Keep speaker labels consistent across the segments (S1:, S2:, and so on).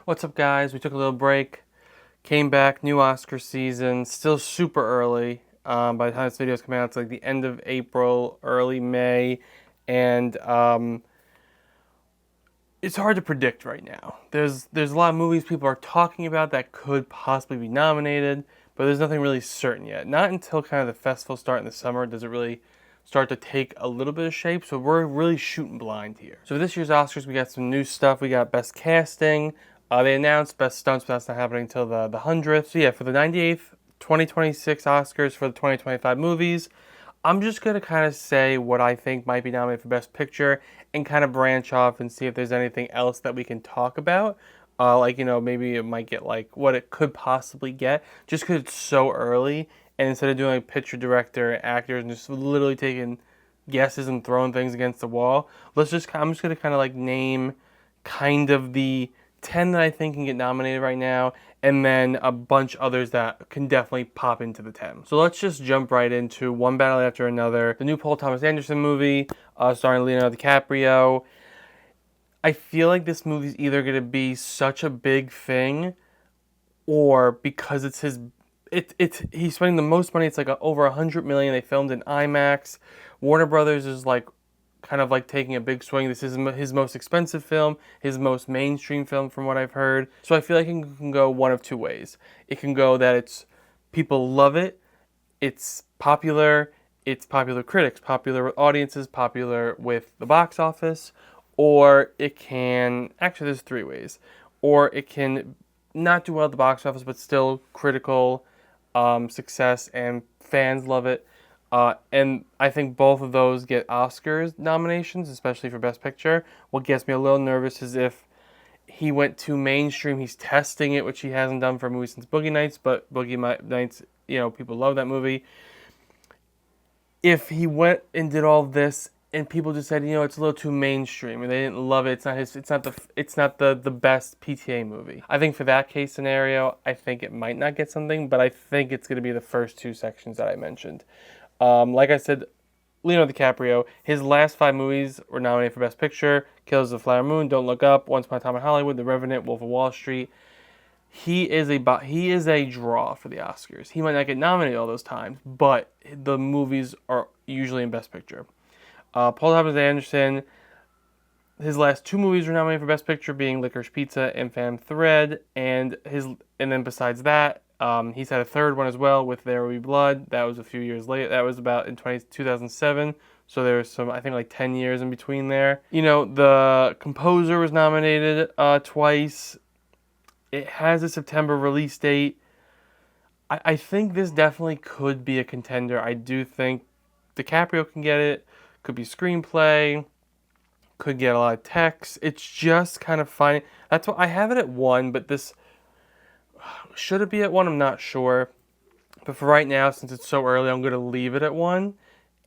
S1: What's up, guys? We took a little break, came back, new Oscar season, still super early. By the time this video is coming out, it's like the end of April, early May, and it's hard to predict right now. There's a lot of movies people are talking about that could possibly be nominated, but there's nothing really certain yet. Not until kind of the festivals start in the summer does it really start to take a little bit of shape, so we're really shooting blind here. So this year's Oscars, we got some new stuff. We got Best Casting. They announced Best Stunts, but that's not happening until the 100th. So yeah, for the 98th 2026 Oscars for the 2025 movies, I'm just going to kind of say what I think might be nominated for Best Picture and kind of branch off and see if there's anything else that we can talk about. Maybe it might get like what it could possibly get just because it's so early. And instead of doing like picture, director, actors, and just literally taking guesses and throwing things against the wall, I'm just going to kind of like name kind of the 10 that I think can get nominated right now, and then a bunch others that can definitely pop into the 10. So let's just jump right into One Battle After Another, the new Paul Thomas Anderson movie starring Leonardo DiCaprio. I feel like this movie's either going to be such a big thing, or because it's he's spending the most money. It's like over $100 million. They filmed in IMAX. Warner Brothers is like kind of like taking a big swing. This is his most expensive film, his most mainstream film from what I've heard. So I feel like it can go one of two ways. It can go that it's people love it, it's popular critics, popular audiences, popular with the box office, or it can, actually there's three ways, or it can not do well at the box office but still critical success and fans love it. And I think both of those get Oscars nominations, especially for Best Picture. What gets me a little nervous is if he went too mainstream. He's testing it, which he hasn't done for a movie since Boogie Nights, but Boogie Nights, people love that movie. If he went and did all this and people just said, it's a little too mainstream and they didn't love it, it's not the best PTA movie. I think for that case scenario, I think it might not get something, but I think it's going to be the first two sections that I mentioned. Like I said, Leonardo DiCaprio, his last 5 movies were nominated for Best Picture: Killers of the Flower Moon, Don't Look Up, Once Upon a Time in Hollywood, The Revenant, Wolf of Wall Street. He is a draw for the Oscars. He might not get nominated all those times, but the movies are usually in Best Picture. Paul Thomas Anderson, his last 2 movies were nominated for Best Picture, being Licorice Pizza and Phantom Thread, and then besides that, he's had a third one as well with There Will Be Blood. That was a few years later. That was about in 2007. So there's some, I think, like 10 years in between there. The composer was nominated twice. It has a September release date. I think this definitely could be a contender. I do think DiCaprio can get it. Could be screenplay. Could get a lot of text. It's just kind of fine. That's why I have it at 1, but this... should it be at 1? I'm not sure. But for right now, since it's so early, I'm going to leave it at 1.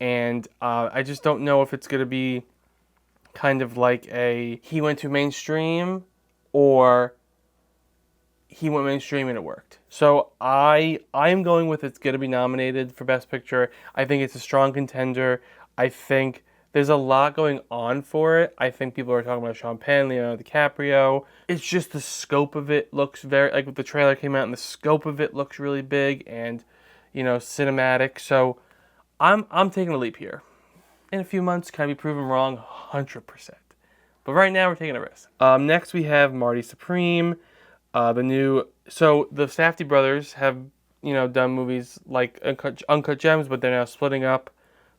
S1: And I just don't know if it's going to be kind of like he went to mainstream, or he went mainstream and it worked. So I'm going with it's going to be nominated for Best Picture. I think it's a strong contender. I think there's a lot going on for it. I think people are talking about Sean Penn, Leonardo DiCaprio. It's just the scope of it looks very, like the trailer came out and the scope of it looks really big and, cinematic. So I'm taking a leap here. In a few months, can I be proven wrong? 100%. But right now, we're taking a risk. Next, we have Marty Supreme. So the Safdie brothers have, done movies like Uncut Gems, but they're now splitting up.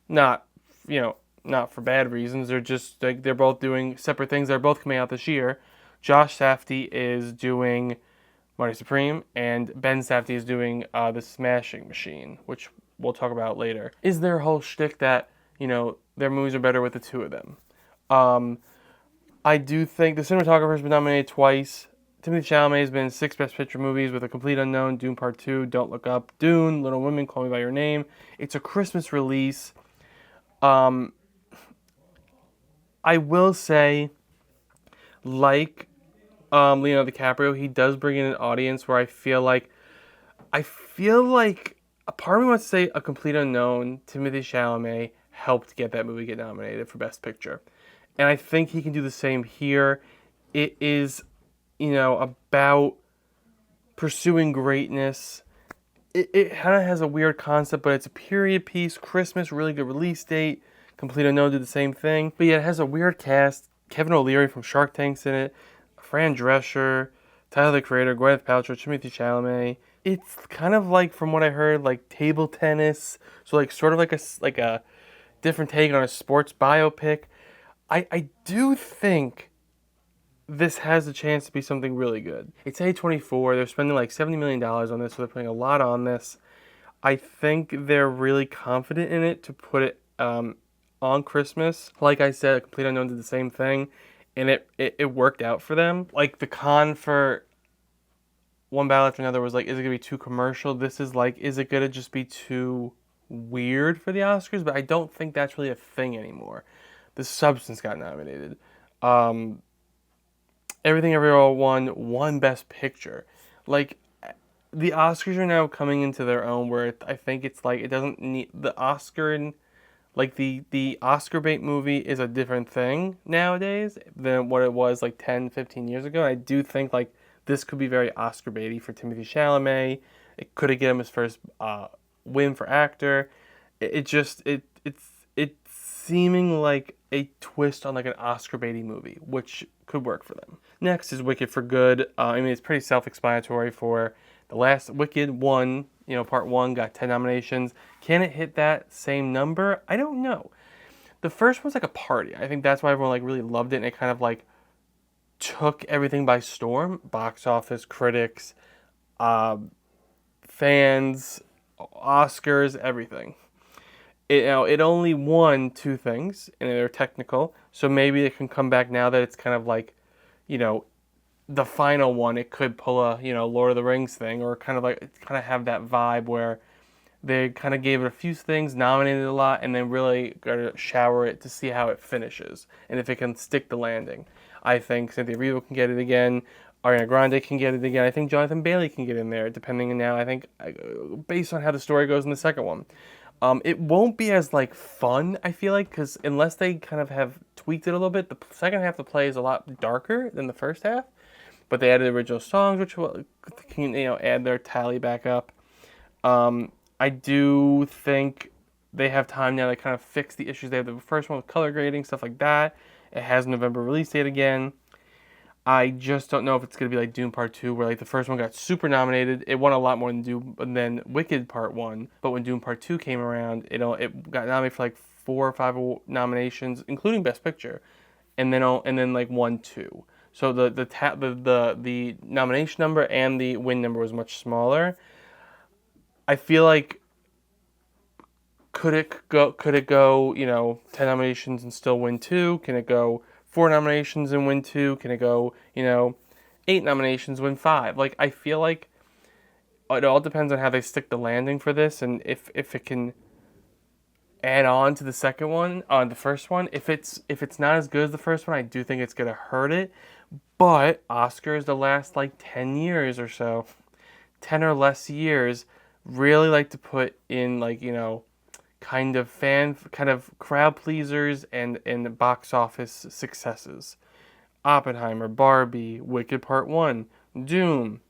S1: Not for bad reasons. They're just like they're both doing separate things. They're both coming out this year. Josh Safdie is doing Marty Supreme, and Ben Safdie is doing The Smashing Machine, which we'll talk about later. Is their whole shtick that their movies are better with the two of them? I do think the cinematographer's been nominated twice. Timothy Chalamet has been in 6 Best Picture movies with A Complete Unknown, Dune Part 2, Don't Look Up, Dune, Little Women, Call Me by Your Name. It's a Christmas release. I will say, like Leonardo DiCaprio, he does bring in an audience where I feel like a part of me wants to say A Complete Unknown, Timothy Chalamet helped get that movie get nominated for Best Picture. And I think he can do the same here. It is about pursuing greatness. It kind of has a weird concept, but it's a period piece. Christmas, really good release date. Complete Unknown did the same thing. But yeah, it has a weird cast. Kevin O'Leary from Shark Tank's in it. Fran Drescher, Tyler the Creator, Gwyneth Paltrow, Timothée Chalamet. It's kind of like, from what I heard, like table tennis. So like sort of like a different take on a sports biopic. I do think this has a chance to be something really good. It's A24. They're spending like $70 million on this, so they're putting a lot on this. I think they're really confident in it to put it on Christmas. Like I said, Complete Unknown did the same thing, and it worked out for them. Like, the con for One Battle After Another was like, is it going to be too commercial? This is like, is it going to just be too weird for the Oscars? But I don't think that's really a thing anymore. The Substance got nominated. Everything Everywhere All won Best Picture. Like, the Oscars are now coming into their own, where I think it's like, it doesn't need the Oscar, and like the Oscar bait movie is a different thing nowadays than what it was like 10, 15 years ago. I do think like this could be very Oscar baity for Timothée Chalamet. It could have given him his first win for actor. It's seeming like a twist on like an Oscar baity movie, which could work for them. Next is Wicked for Good. It's pretty self-explanatory. For the last Wicked one, part one got 10 nominations. Can it hit that same number? I don't know. The first one's like a party. I think that's why everyone like really loved it, and it kind of like took everything by storm. Box office, critics, fans, Oscars, everything. It only won 2 things, and they're technical. So maybe it can come back now that it's kind of like, the final one. It could pull a Lord of the Rings thing, or kind of have that vibe where they kind of gave it a few things, nominated a lot, and then really got to shower it to see how it finishes and if it can stick the landing. I think Cynthia Erivo can get it again. Ariana Grande can get it again. I think Jonathan Bailey can get in there, depending on now. I think based on how the story goes in the second one. It won't be as like fun, I feel like, because unless they kind of have tweaked it a little bit, the second half of the play is a lot darker than the first half. But they added original songs, which will add their tally back up. I do think they have time now to kind of fix the issues they have the first one with color grading, stuff like that. It has a November release date again. I just don't know if it's going to be like Dune Part 2, where like the first one got super nominated. It won a lot more than Wicked Part 1. But when Dune Part 2 came around, it got nominated for like 4 or 5 nominations, including Best Picture, and then like won 2. So the nomination number and the win number was much smaller. I feel like could it go 10 nominations and still win 2? Can it go 4 nominations and win 2? Can it go 8 nominations, win 5? Like, I feel like it all depends on how they stick the landing for this, and if it can add on to the second one, on the first one. If it's not as good as the first one, I do think it's gonna hurt it. But Oscars the last like 10 years or so, 10 or less years, really like to put in like kind of crowd pleasers and box office successes. Oppenheimer, Barbie, Wicked Part 1, Doom.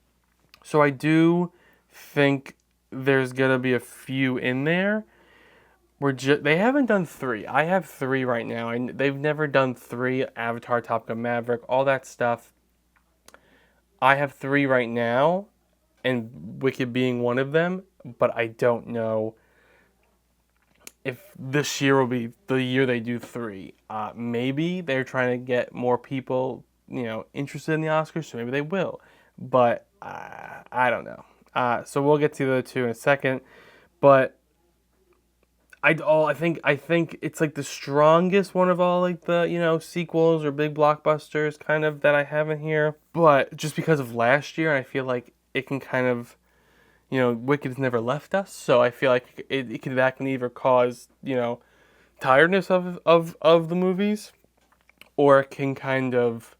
S1: So I do think there's gonna be a few in there. They haven't done 3. I have 3 right now. They've never done 3. Avatar, Top Gun Maverick, all that stuff. I have 3 right now, and Wicked being one of them. But I don't know if this year will be the year they do 3. Maybe they're trying to get more people, interested in the Oscars, so maybe they will. But I don't know. So we'll get to the other 2 in a second. But I think it's like the strongest one of all like the sequels or big blockbusters kind of that I have in here. But just because of last year, I feel like it can kind of Wicked's never left us, so I feel like that can either cause tiredness of the movies, or it can kind of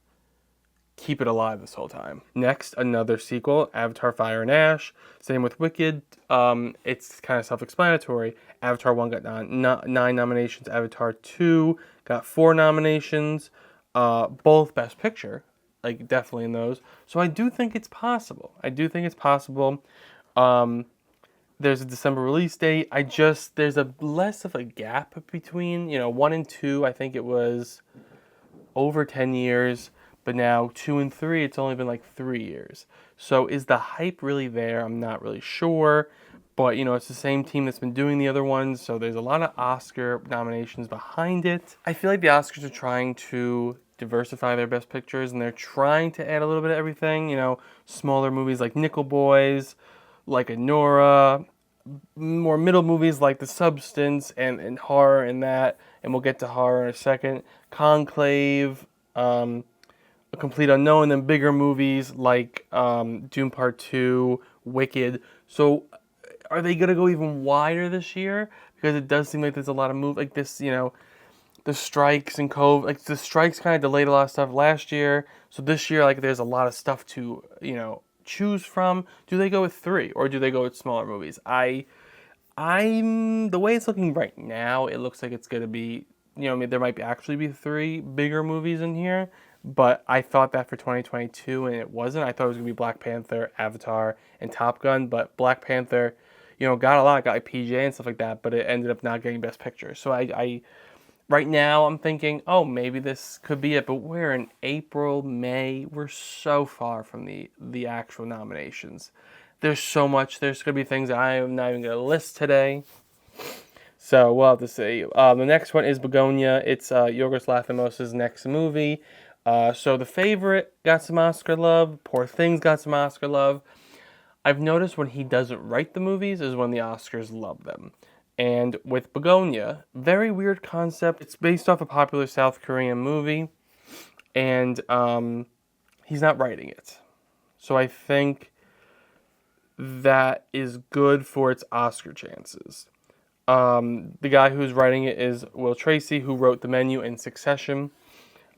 S1: keep it alive this whole time. Next, another sequel, Avatar: Fire and Ash. Same with Wicked. It's kind of self-explanatory. Avatar 1 got 9 nominations. Avatar 2 got 4 nominations. Both Best Picture. like definitely in those. So I do think it's possible. I do think it's possible. Um, there's a December release date. There's a less of a gap between, 1 and 2. I think it was over 10 years, but now 2 and 3, it's only been like 3 years. So is the hype really there? I'm not really sure. But, it's the same team that's been doing the other ones, so there's a lot of Oscar nominations behind it. I feel like the Oscars are trying to diversify their best pictures, and they're trying to add a little bit of everything. Smaller movies like Nickel Boys, like Anora, more middle movies like The Substance and horror and that, and we'll get to horror in a second. Conclave, A Complete Unknown, and then bigger movies like Doom Part 2, Wicked. So are they going to go even wider this year? Because it does seem like there's a lot of movies like this, the strikes and like the strikes kind of delayed a lot of stuff last year. So this year, like there's a lot of stuff to, choose from. Do they go with 3 or do they go with smaller movies? I'm the way it's looking right now, it looks like it's going to be, there might actually be 3 bigger movies in here, but I thought that for 2022 and it wasn't. I thought it was going to be Black Panther, Avatar, and Top Gun, but Black Panther, got a lot, got like PJ and stuff like that, but it ended up not getting Best Picture. So I right now I'm thinking, oh, maybe this could be it, but we're in April, May. We're so far from the actual nominations. There's so much. There's going to be things that I am not even going to list today. So we'll have to see. The next one is Bugonia. It's Yorgos Lanthimos' next movie. So The Favorite got some Oscar love. Poor Things got some Oscar love. I've noticed when he doesn't write the movies is when the Oscars love them. And with Bugonia, very weird concept. It's based off a popular South Korean movie, and he's not writing it. So I think that is good for its Oscar chances. The guy who's writing it is Will Tracy, who wrote The Menu and Succession.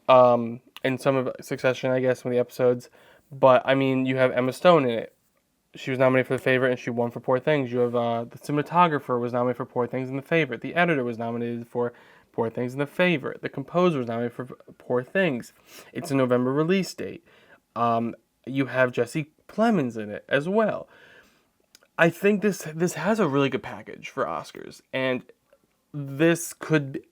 S1: And some of Succession, I guess, some of the episodes. But, I mean, you have Emma Stone in it. She was nominated for The Favorite, and she won for Poor Things. You have the cinematographer was nominated for Poor Things and The Favorite. The editor was nominated for Poor Things and The Favorite. The composer was nominated for Poor Things. It's a November release date. You have Jesse Plemons in it as well. I think this has a really good package for Oscars, and this could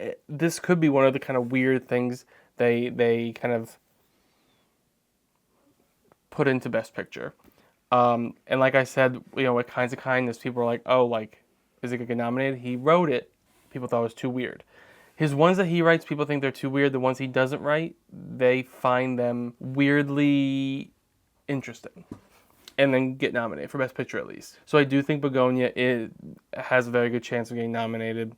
S1: be one of the kind of weird things they kind of put into Best Picture. And like I said, with Kinds of Kindness, people were like, oh, like, is it going to get nominated? He wrote it. People thought it was too weird. His ones that he writes, people think they're too weird. The ones he doesn't write, they find them weirdly interesting. And then get nominated for Best Picture at least. So I do think Bugonia has a very good chance of getting nominated.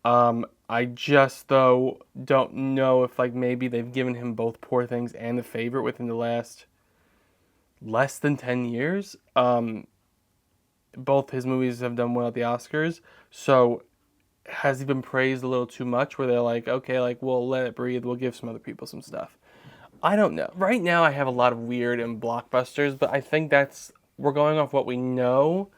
S1: I just, though, don't know if like maybe they've given him both Poor Things and The Favorite within the last less than 10 years. Both his movies have done well at the Oscars. So has he been praised a little too much where they're like, okay, like we'll let it breathe. We'll give some other people some stuff. I don't know. Right now I have a lot of weird and blockbusters, but I think we're going off what we know,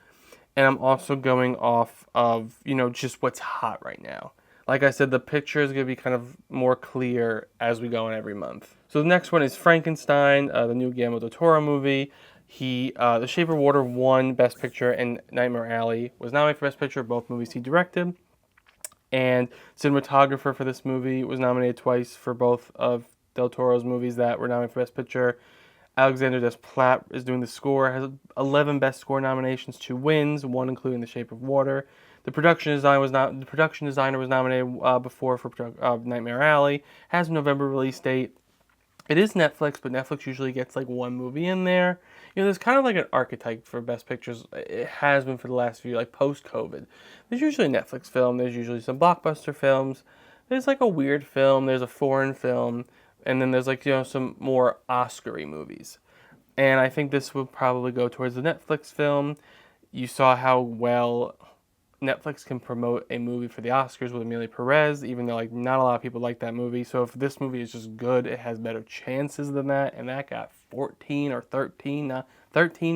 S1: and I'm also going off of, just what's hot right now. Like I said, the picture is going to be kind of more clear as we go in every month. So the next one is Frankenstein, the new Guillermo del Toro movie. The Shape of Water won Best Picture, and Nightmare Alley was nominated for Best Picture, both movies he directed. And cinematographer for this movie was nominated twice for both of Del Toro's movies that were nominated for Best Picture. Alexander Desplat is doing the score, has 11 Best Score nominations, 2 wins, 1 including The Shape of Water. The production designer was nominated before for Nightmare Alley. Has a November release date. It is Netflix, but Netflix usually gets like one movie in there. There's kind of like an archetype for Best Pictures. It has been for the last few, like post-COVID. There's usually a Netflix film. There's usually some blockbuster films. There's like a weird film. There's a foreign film. And then there's like, some more Oscar-y movies. And I think this would probably go towards the Netflix film. You saw how well Netflix can promote a movie for the Oscars with Amelia Perez, even though like not a lot of people like that movie. So if this movie is just good, it has better chances than that. And that got 14 or 13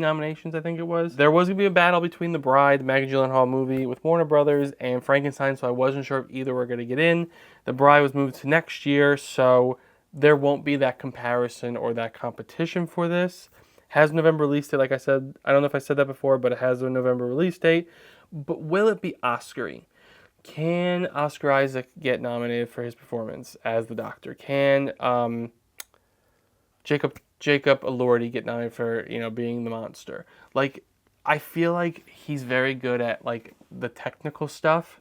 S1: nominations, I think it was. There was going to be a battle between The Bride, the Maggie Gyllenhaal movie with Warner Brothers, and Frankenstein, so I wasn't sure if either were going to get in. The Bride was moved to next year, so there won't be that comparison or that competition for this. Has November release date, like I said. I don't know if I said that before, but it has a November release date. But will it be Oscar-y? Can Oscar Isaac get nominated for his performance as the Doctor? Can Jacob Elordi get nominated for being the monster? Like, I feel like he's very good at like the technical stuff,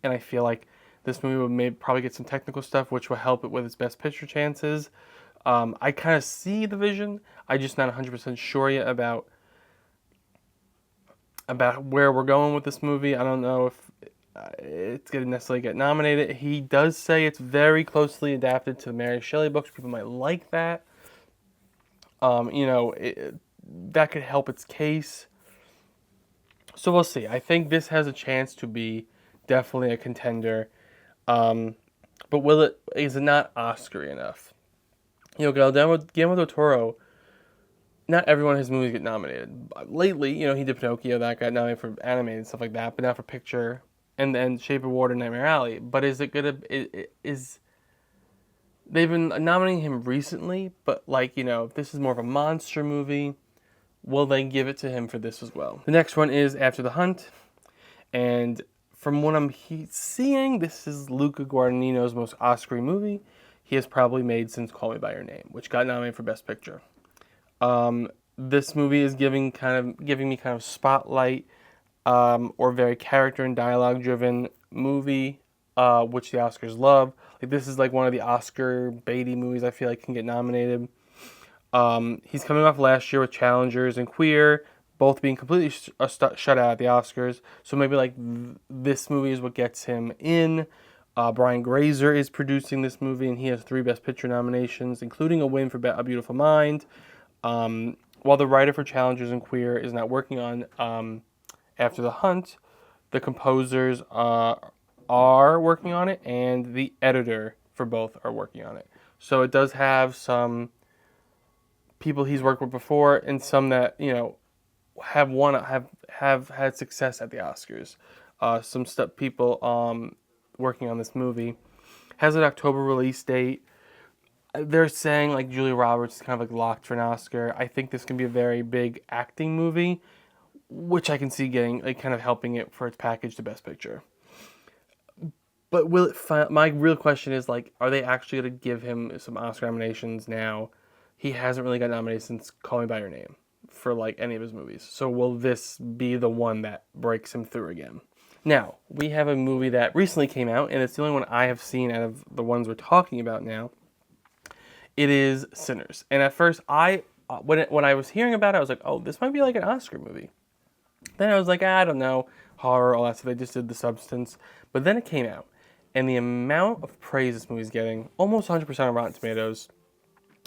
S1: and I feel like this movie would probably get some technical stuff, which will help it with its Best Picture chances. I kind of see the vision. I'm just not 100% sure yet about where we're going with this movie. I don't know if it's going to necessarily get nominated. He does say it's very closely adapted to the Mary Shelley books. People might like that. That could help its case. So we'll see. I think this has a chance to be definitely a contender. But is it not Oscar enough? Guillermo del Toro, not every one of his movies get nominated. Lately, he did Pinocchio, that got nominated for animated and stuff like that, but not for picture. And then Shape of Water, Nightmare Alley. But is it gonna is they've been nominating him recently? But if this is more of a monster movie, will they give it to him for this as well? The next one is After the Hunt, and from what I'm seeing, this is Luca Guadagnino's most Oscar-y movie he has probably made since Call Me by Your Name, which got nominated for Best Picture. This movie is giving me kind of spotlight, or very character and dialogue driven movie, which the Oscars love. Like, this is like one of the Oscar baity movies I feel like can get nominated. He's coming off last year with Challengers and Queer, both being completely shut out at the Oscars. So maybe like this movie is what gets him in. Brian Grazer is producing this movie, and he has 3 Best Picture nominations, including a win for A Beautiful Mind. While the writer for Challengers and Queer is not working on After the Hunt, the composers are working on it, and the editor for both are working on it. So it does have some people he's worked with before, and some that have had success at the Oscars. Some people working on this movie. Has an October release date. They're saying like Julia Roberts is kind of like locked for an Oscar. I think this can be a very big acting movie, which I can see getting like kind of helping it for its package to Best Picture. But will it? My real question is like, are they actually going to give him some Oscar nominations now? He hasn't really got nominated since Call Me by Your Name for like any of his movies. So will this be the one that breaks him through again? Now, we have a movie that recently came out, and it's the only one I have seen out of the ones we're talking about now. It is Sinners. And at first, when I was hearing about it, I was like, oh, this might be like an Oscar movie. Then I was like, I don't know, horror, all that stuff. They just did The Substance. But then it came out, and the amount of praise this movie's getting, almost 100% on Rotten Tomatoes.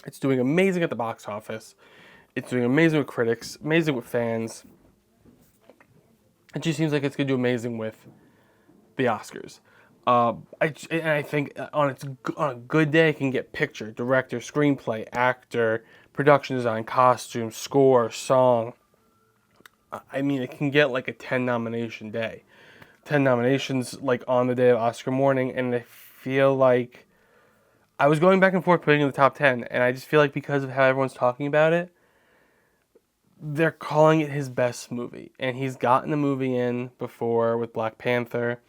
S1: It's doing amazing at the box office. It's doing amazing with critics, amazing with fans. It just seems like it's going to do amazing with the Oscars. I think on a good day, it can get picture, director, screenplay, actor, production design, costume, score, song. I mean, it can get like a 10 nomination day. 10 nominations like on the day of Oscar morning, and I feel like I was going back and forth putting in the top 10, and I just feel like because of how everyone's talking about it, they're calling it his best movie. And he's gotten the movie in before with Black Panther.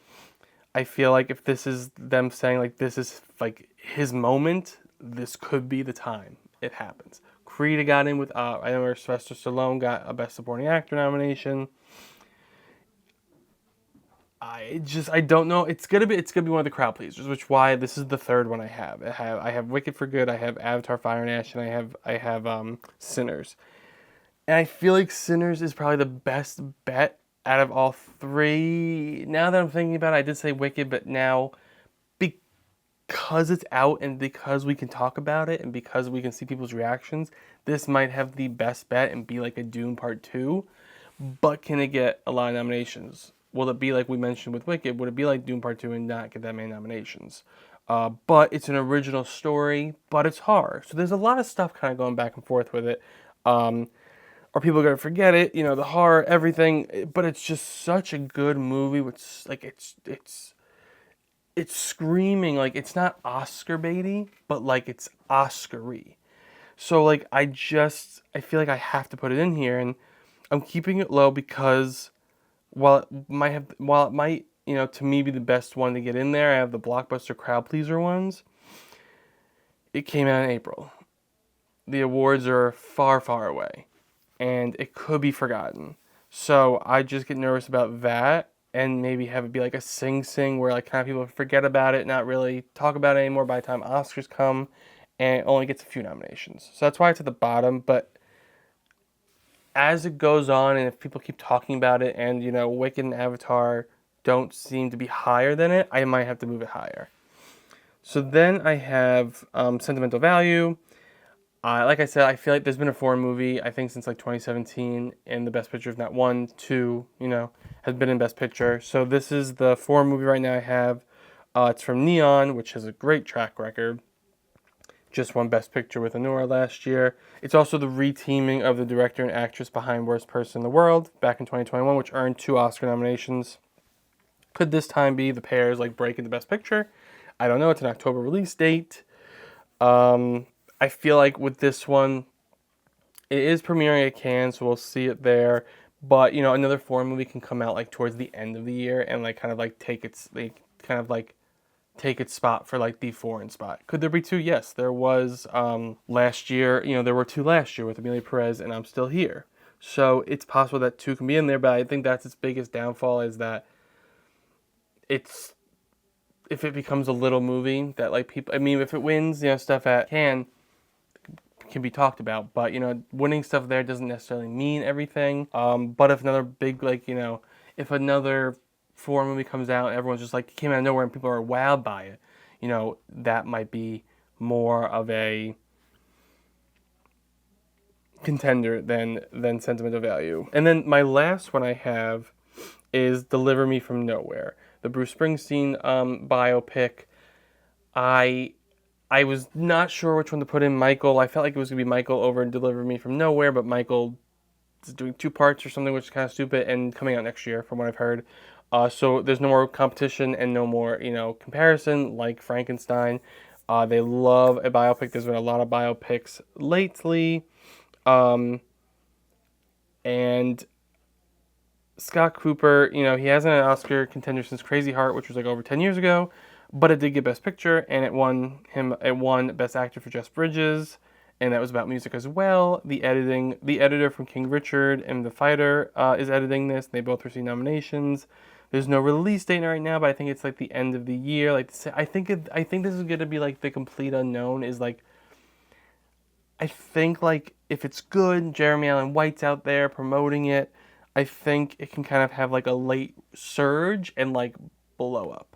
S1: I feel like if this is them saying like this is like his moment, this could be the time it happens. Creed got in with I know Sylvester Stallone got a Best Supporting Actor nomination. I don't know. It's gonna be one of the crowd pleasers, which why this is the third one I have. I have Wicked for Good, I have Avatar: Fire and Ash, and I have Sinners. And I feel like Sinners is probably the best bet out of all 3. Now that I'm thinking about it, I did say Wicked, but now because it's out and because we can talk about it and because we can see people's reactions, this might have the best bet and be like a Dune Part 2. But can it get a lot of nominations? Will it be like we mentioned with Wicked? Would it be like Dune Part 2 and not get that many nominations? But it's an original story, but it's horror. So there's a lot of stuff kind of going back and forth with it. Are people going to forget it? The horror, everything. But it's just such a good movie. Which like it's it's screaming like it's not Oscar baity, but like it's Oscar-y. So like I feel like I have to put it in here, and I'm keeping it low because while it might, to me be the best one to get in there, I have the blockbuster crowd pleaser ones. It came out in April. The awards are far, far away, and it could be forgotten. So I just get nervous about that, and maybe have it be like a Sing Sing where like kind of people forget about it, not really talk about it anymore by the time Oscars come, and it only gets a few nominations. So that's why it's at the bottom. But as it goes on, and if people keep talking about it, and Wicked and Avatar don't seem to be higher than it, I might have to move it higher. So then I have Sentimental Value. Like I said, I feel like there's been a foreign movie, I think, since like 2017, and the Best Picture, if not one, two, has been in Best Picture. So this is the foreign movie right now I have. It's from Neon, which has a great track record. Just won Best Picture with Anora last year. It's also the reteaming of the director and actress behind Worst Person in the World back in 2021, which earned 2 Oscar nominations. Could this time be the pairs like break into Best Picture? I don't know. It's an October release date. I feel like with this one, it is premiering at Cannes, so we'll see it there. But another foreign movie can come out like towards the end of the year and like kind of like take its spot for like the foreign spot. Could there be 2? Yes, there was last year. There were 2 last year with Amelia Perez and I'm Still Here. So it's possible that 2 can be in there, but I think that's its biggest downfall is that if it becomes a little movie that like people, I mean, if it wins, stuff at Cannes can be talked about, but winning stuff there doesn't necessarily mean everything. But if another big if another foreign movie comes out and everyone's just like came out of nowhere and people are wowed by it, that might be more of a contender than Sentimental Value. And then my last one I have is Deliver Me From Nowhere, the Bruce Springsteen biopic. I was not sure which one to put in. Michael, I felt like it was going to be Michael over Deliver Me From Nowhere, but Michael is doing 2 parts or something, which is kind of stupid, and coming out next year from what I've heard. So there's no more competition and no more, comparison like Frankenstein. They love a biopic. There's been a lot of biopics lately. And Scott Cooper, he hasn't an Oscar contender since Crazy Heart, which was like over 10 years ago. But it did get Best Picture, and it won Best Actor for Jeff Bridges, and that was about music as well. The editor from King Richard and The Fighter is editing this. They both received nominations. There's no release date right now, but I think it's like the end of the year. I think this is gonna be like the complete unknown. Is like, I think like if it's good, Jeremy Allen White's out there promoting it. I think it can kind of have like a late surge and like blow up.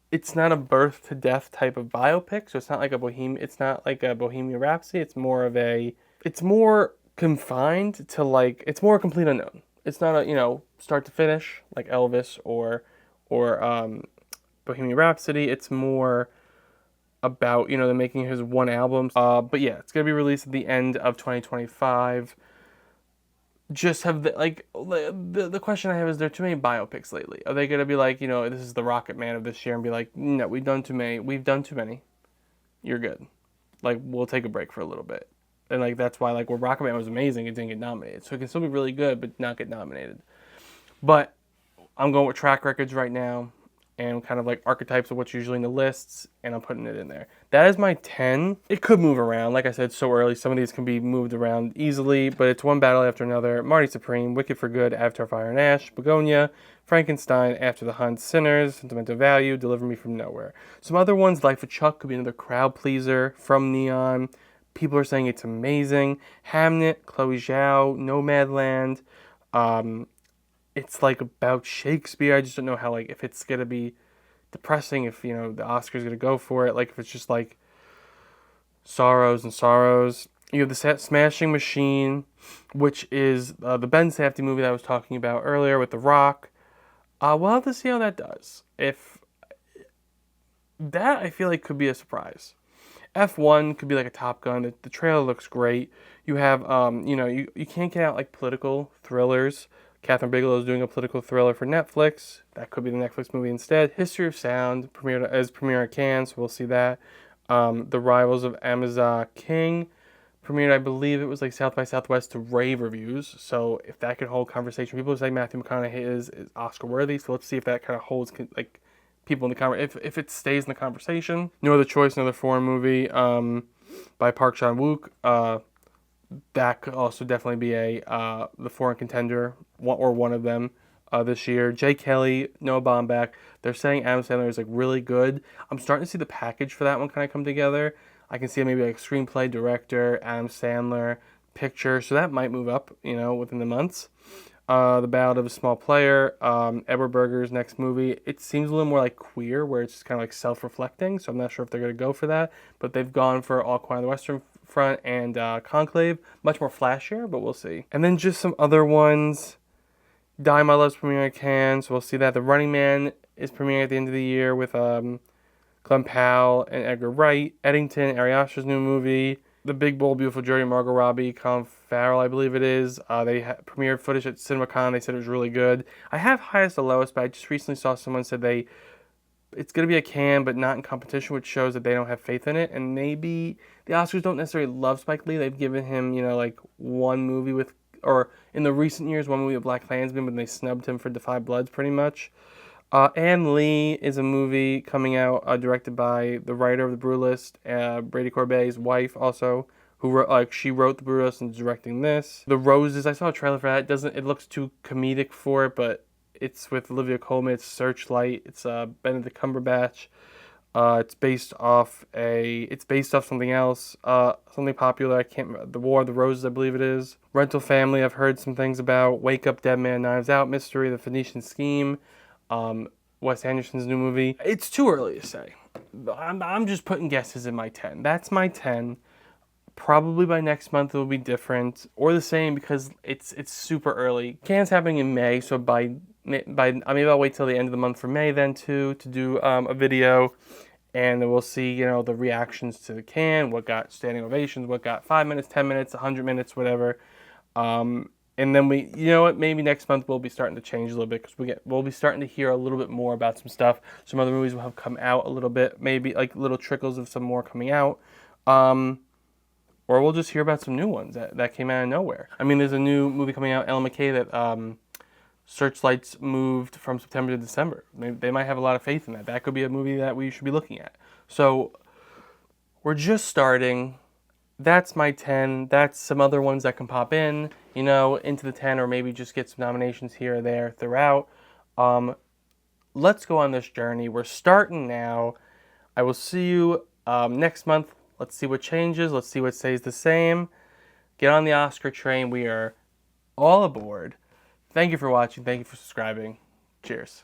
S1: It's not a birth to death type of biopic, so it's not like a Bohemian Rhapsody. It's more confined to like, it's more a complete unknown. It's not a, start to finish like Elvis or Bohemian Rhapsody. It's more about, the making of his one album. But yeah, it's going to be released at the end of 2025. Just have the question I have is, there too many biopics lately? Are they gonna be like, this is the Rocket Man of this year and be like, no, we've done too many. You're good. Like, we'll take a break for a little bit. And like that's why like where Rocket Man was amazing, it didn't get nominated. So it can still be really good but not get nominated. But I'm going with track records right now and kind of like archetypes of what's usually in the lists, and I'm putting it in there. That is my 10. It could move around. Like I said, so early. Some of these can be moved around easily, but it's one battle after another. Marty Supreme, Wicked for Good, Avatar Fire and Ash, Bugonia, Frankenstein, After the Hunt, Sinners, Sentimental Value, Deliver Me From Nowhere. Some other ones, Life of Chuck could be another crowd pleaser from Neon. People are saying it's amazing. Hamnet, Chloe Zhao, Nomadland. It's like about Shakespeare. I just don't know how, like, if it's gonna be depressing, if the Oscar's gonna go for it, like if it's just like sorrows and sorrows. You have the Smashing Machine, which is the Ben Safdie movie that I was talking about earlier with The Rock. We'll have to see how that does. If that, I feel like, could be a surprise. F1 could be like a Top Gun. The trailer looks great. You have you can't get out like political thrillers Catherine Bigelow is doing a political thriller for Netflix. That could be the Netflix movie instead. History of Sound premiered at Cannes, so we'll see that. The Rivals of Amazon King premiered, I believe it was like South by Southwest, to rave reviews. So if that could hold conversation, people say Matthew McConaughey is Oscar worthy. So let's see if that kind of holds like people in the conversation. If it stays in the conversation. No Other Choice, another foreign movie by Park Chan-wook. That could also definitely be the foreign contender, one of them this year. Jay Kelly, Noah Baumbach. They're saying Adam Sandler is like really good. I'm starting to see the package for that one kind of come together. I can see maybe like screenplay, director, Adam Sandler, picture. So that might move up, within the months. The Ballad of a Small Player, Edward Berger's next movie. It seems a little more like Queer, where it's just kind of like self-reflecting. So I'm not sure if they're going to go for that. But they've gone for All Quiet on the Western Front and Conclave. Much more flashier, but we'll see. And then just some other ones. Die My Love's premiering at Cannes, so we'll see that. The Running Man is premiering at the end of the year with Glenn Powell and Edgar Wright. Eddington, Ari Aster's new movie. The Big Bold Beautiful Journey, Margot Robbie, Colin Farrell, I believe it is. They premiered footage at CinemaCon. They said it was really good. I have highest to lowest, but I just recently saw someone said it's going to be a Cannes, but not in competition, which shows that they don't have faith in it. And maybe the Oscars don't necessarily love Spike Lee. They've given him, like one movie or in the recent years, one movie with Black Klansman, but they snubbed him for Defy Bloods pretty much. Anne Lee is a movie coming out directed by the writer of The Brutalist, Brady Corbet's wife also, who wrote, she wrote The Brutalist and is directing this. The Roses, I saw a trailer for that. It looks too comedic for it, but it's with Olivia Colman. It's Searchlight. It's Benedict Cumberbatch. It's based off something else, something popular. I can't remember. The War of the Roses, I believe it is. Rental Family, I've heard some things about. Wake Up Dead Man, Knives Out Mystery, The Phoenician Scheme, Wes Anderson's new movie. It's too early to say. I'm just putting guesses in my 10. That's my 10. Probably by next month it will be different or the same because it's super early. Cannes happening in May, so maybe I'll wait till the end of the month for May then to do a video, and then we'll see the reactions to the Cannes, what got standing ovations, what got 5 minutes, 10 minutes, 100 minutes, whatever. And then maybe next month we'll be starting to change a little bit because we'll be starting to hear a little bit more about some stuff. Some other movies will have come out a little bit, maybe like little trickles of some more coming out. Or we'll just hear about some new ones that came out of nowhere. I mean, there's a new movie coming out, Ellen McKay, that Searchlight's moved from September to December. They might have a lot of faith in that. That could be a movie that we should be looking at. So we're just starting. That's my 10. That's some other ones that can pop in, into the 10, or maybe just get some nominations here or there throughout. Let's go on this journey. We're starting now. I will see you next month. Let's see what changes. Let's see what stays the same. Get on the Oscar train. We are all aboard. Thank you for watching. Thank you for subscribing. Cheers.